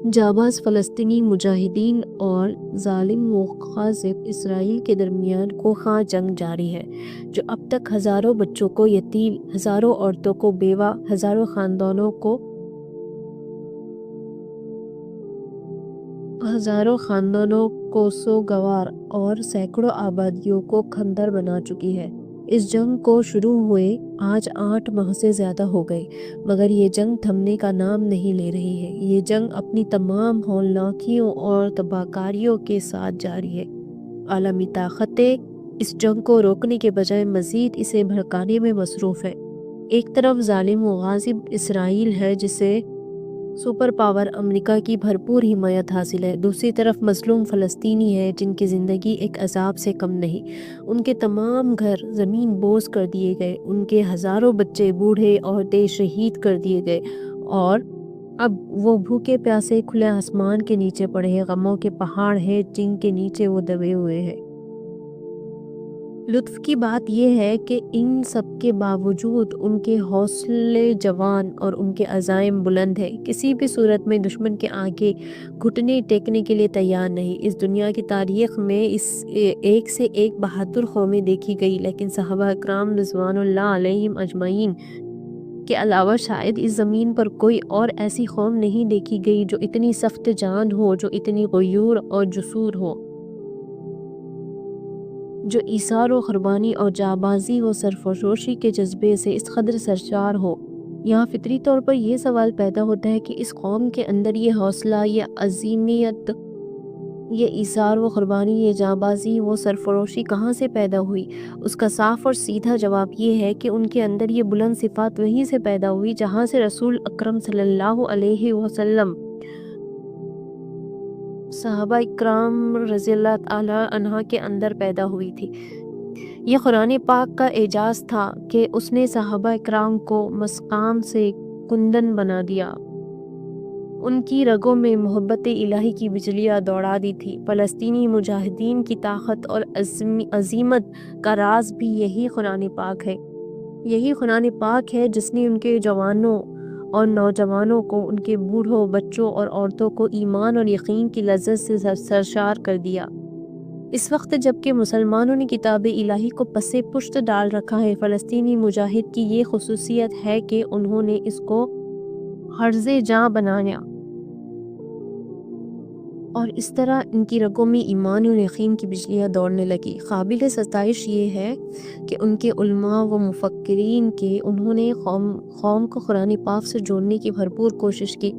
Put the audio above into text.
جاباز فلسطینی مجاہدین اور ظالم و غاصب اسرائیل کے درمیان کوخاں جنگ جاری ہے، جو اب تک ہزاروں بچوں کو یتیم، ہزاروں عورتوں کو بیوہ، ہزاروں خاندانوں کو سوگوار اور سینکڑوں آبادیوں کو کھنڈر بنا چکی ہے۔ اس جنگ کو شروع ہوئے آج 8 ماہ سے زیادہ ہو گئے، مگر یہ جنگ تھمنے کا نام نہیں لے رہی ہے۔ یہ جنگ اپنی تمام ہولناکیوں اور تباہکاریوں کے ساتھ جاری ہے۔ عالمی طاقتیں اس جنگ کو روکنے کے بجائے مزید اسے بھڑکانے میں مصروف ہیں۔ ایک طرف ظالم و غاصب اسرائیل ہے، جسے سپر پاور امریکہ کی بھرپور حمایت حاصل ہے۔ دوسری طرف مظلوم فلسطینی ہیں، جن کی زندگی ایک عذاب سے کم نہیں۔ ان کے تمام گھر زمین بوس کر دیے گئے، ان کے ہزاروں بچے، بوڑھے، عورتیں شہید کر دیے گئے، اور اب وہ بھوکے پیاسے کھلے آسمان کے نیچے پڑے ہیں۔ غموں کے پہاڑ ہیں جن کے نیچے وہ دبے ہوئے ہیں۔ لطف کی بات یہ ہے کہ ان سب کے باوجود ان کے حوصلے جوان اور ان کے عزائم بلند ہیں۔ کسی بھی صورت میں دشمن کے آگے گھٹنے ٹیکنے کے لیے تیار نہیں۔ اس دنیا کی تاریخ میں ایک سے ایک بہادر قومیں دیکھی گئی، لیکن صحابہ اکرام رضوان اللہ علیہم اجمعین کے علاوہ شاید اس زمین پر کوئی اور ایسی قوم نہیں دیکھی گئی جو اتنی سخت جان ہو، جو اتنی غیور اور جسور ہو، جو ایثار و قربانی اور جانبازی و سرفروشی کے جذبے سے اس قدر سرشار ہو۔ یہاں فطری طور پر یہ سوال پیدا ہوتا ہے کہ اس قوم کے اندر یہ حوصلہ، یہ عزیمیت، یہ ایثار و قربانی، یہ جانبازی و سرفروشی کہاں سے پیدا ہوئی؟ اس کا صاف اور سیدھا جواب یہ ہے کہ ان کے اندر یہ بلند صفات وہیں سے پیدا ہوئی جہاں سے رسول اکرم صلی اللہ علیہ وسلم، صحابہ اکرام رضی اللہ تعالی عنہ کے اندر پیدا ہوئی تھی۔ یہ قرآن پاک کا اعجاز تھا کہ اس نے صحابہ اکرام کو مسقام سے کندن بنا دیا، ان کی رگوں میں محبت الہی کی بجلیاں دوڑا دی تھی۔ فلسطینی مجاہدین کی طاقت اور عظیمت کا راز بھی یہی قرآن پاک ہے۔ یہی قرآن پاک ہے جس نے ان کے جوانوں اور نوجوانوں کو، ان کے بوڑھوں، بچوں اور عورتوں کو ایمان اور یقین کی لذت سے سرشار کر دیا۔ اس وقت جبکہ مسلمانوں نے کتاب الہی کو پس پشت ڈال رکھا ہے، فلسطینی مجاہد کی یہ خصوصیت ہے کہ انہوں نے اس کو حرز جاں بنایا، اور اس طرح ان کی رگوں میں ایمان اور یقین کی بجلیاں دوڑنے لگی۔ قابل ستائش یہ ہے کہ ان کے علماء و مفکرین کے انہوں نے قوم کو قرآن پاک سے جوڑنے کی بھرپور کوشش کی۔